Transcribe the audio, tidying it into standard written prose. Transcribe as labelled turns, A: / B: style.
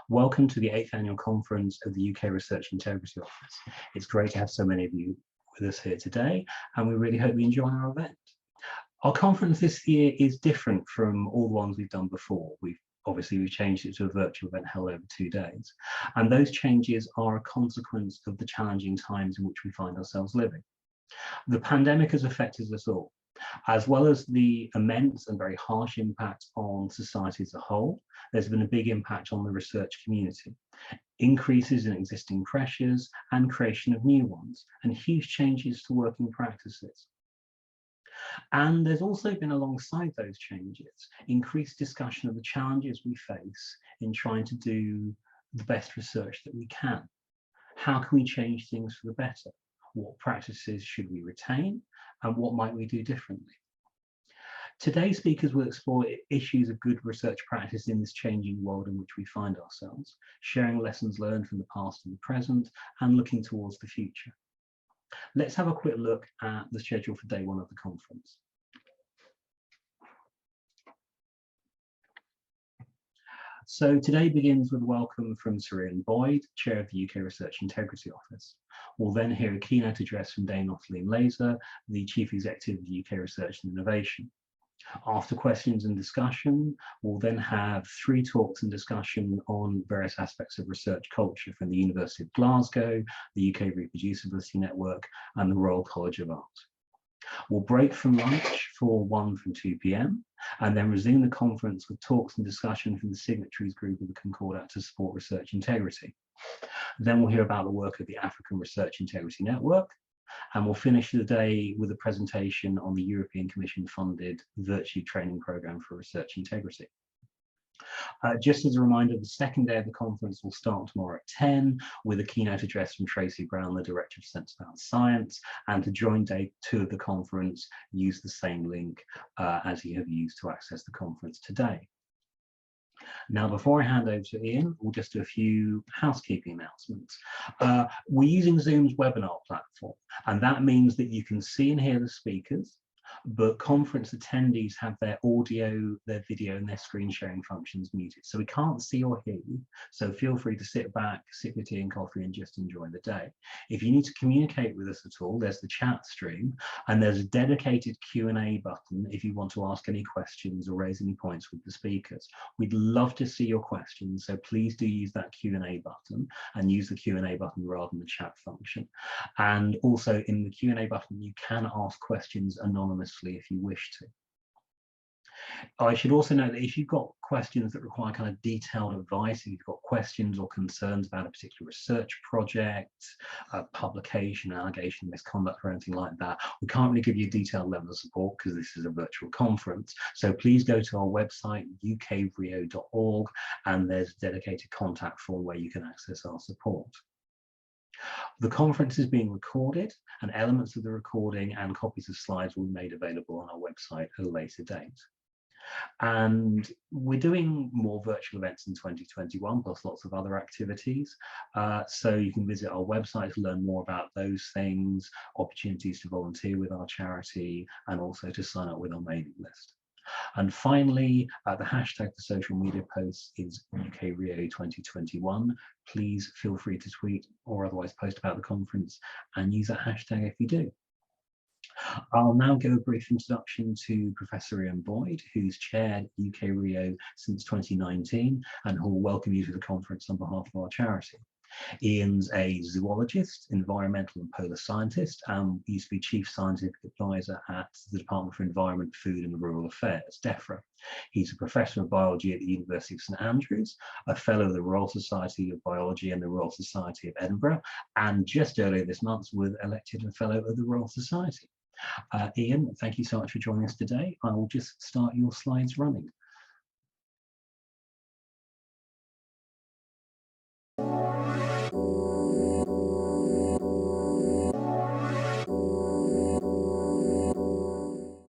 A: Welcome to the 8th Annual Conference of the UK Research Integrity Office. It's great to have so many of you with us here today, and we really hope you enjoy our event. Our conference this year is different from all the ones we've done before. We've changed it to a virtual event held over 2 days, and those changes are a consequence of the challenging times in which we find ourselves living. The pandemic has affected us all, as well as the immense and very harsh impact on society as a whole. There's been a big impact on the research community, increases in existing pressures and creation of new ones, and huge changes to working practices. And there's also been, alongside those changes, increased discussion of the challenges we face in trying to do the best research that we can. How can we change things for the better? What practices should we retain, and what might we do differently? Today's speakers will explore issues of good research practice in this changing world in which we find ourselves, sharing lessons learned from the past and the present, and looking towards the future. Let's have a quick look at the schedule for day one of the conference. So today begins with a welcome from Tracey Brown OBE, Chair of the UK Research Integrity Office. We'll then hear a keynote address from Dame Ottoline Leyser, the Chief Executive of the UK Research and Innovation. After questions and discussion, we'll then have 3 talks and discussion on various aspects of research culture from the University of Glasgow, the UK Reproducibility Network, and the Royal College of Art. We'll break from lunch for 1 from 2 p.m. and then resume the conference with talks and discussion from the signatories group of the Concordat to support research integrity. Then we'll hear about the work of the African Research Integrity Network, and we'll finish the day with a presentation on the European Commission funded Virtue Training Programme for Research Integrity. Just as a reminder, the second day of the conference will start tomorrow at 10 with a keynote address from Tracey Brown, the Director of Sense-Bound Science, and to join day 2 of the conference, use the same link as you have used to access the conference today. Now, before I hand over to Ian, we'll just do a few housekeeping announcements. We're using Zoom's webinar platform, and that means that you can see and hear the speakers, but conference attendees have their audio, their video, and their screen sharing functions muted. So we can't see or hear you, so feel free to sit back, sip your tea and coffee, and just enjoy the day. If you need to communicate with us at all, there's the chat stream, and there's a dedicated Q&A button if you want to ask any questions or raise any points with the speakers. We'd love to see your questions, so please do use that Q&A button, and use the Q&A button rather than the chat function. And also in the Q&A button, you can ask questions anonymously if you wish to. I should also note that if you've got questions that require kind of detailed advice, if you've got questions or concerns about a particular research project, a publication, allegation, misconduct, or anything like that, we can't really give you a detailed level of support because this is a virtual conference. So please go to our website, UKRIO.org, and there's a dedicated contact form where you can access our support. The conference is being recorded, and elements of the recording and copies of slides will be made available on our website at a later date. And we're doing more virtual events in 2021, plus lots of other activities. So you can visit our website to learn more about those things, opportunities to volunteer with our charity, and also to sign up with our mailing list. And finally, the hashtag for social media posts is UKRIO 2021. Please feel free to tweet or otherwise post about the conference and use that hashtag if you do. I'll now give a brief introduction to Professor Ian Boyd, who's chaired UKRIO since 2019 and who will welcome you to the conference on behalf of our charity. Ian's a zoologist, environmental and polar scientist, and used to be Chief Scientific Advisor at the Department for Environment, Food and Rural Affairs, DEFRA. He's a Professor of Biology at the University of St Andrews, a Fellow of the Royal Society of Biology and the Royal Society of Edinburgh, and just earlier this month was elected a Fellow of the Royal Society. Ian, thank you so much for joining us today. I will just start your slides running.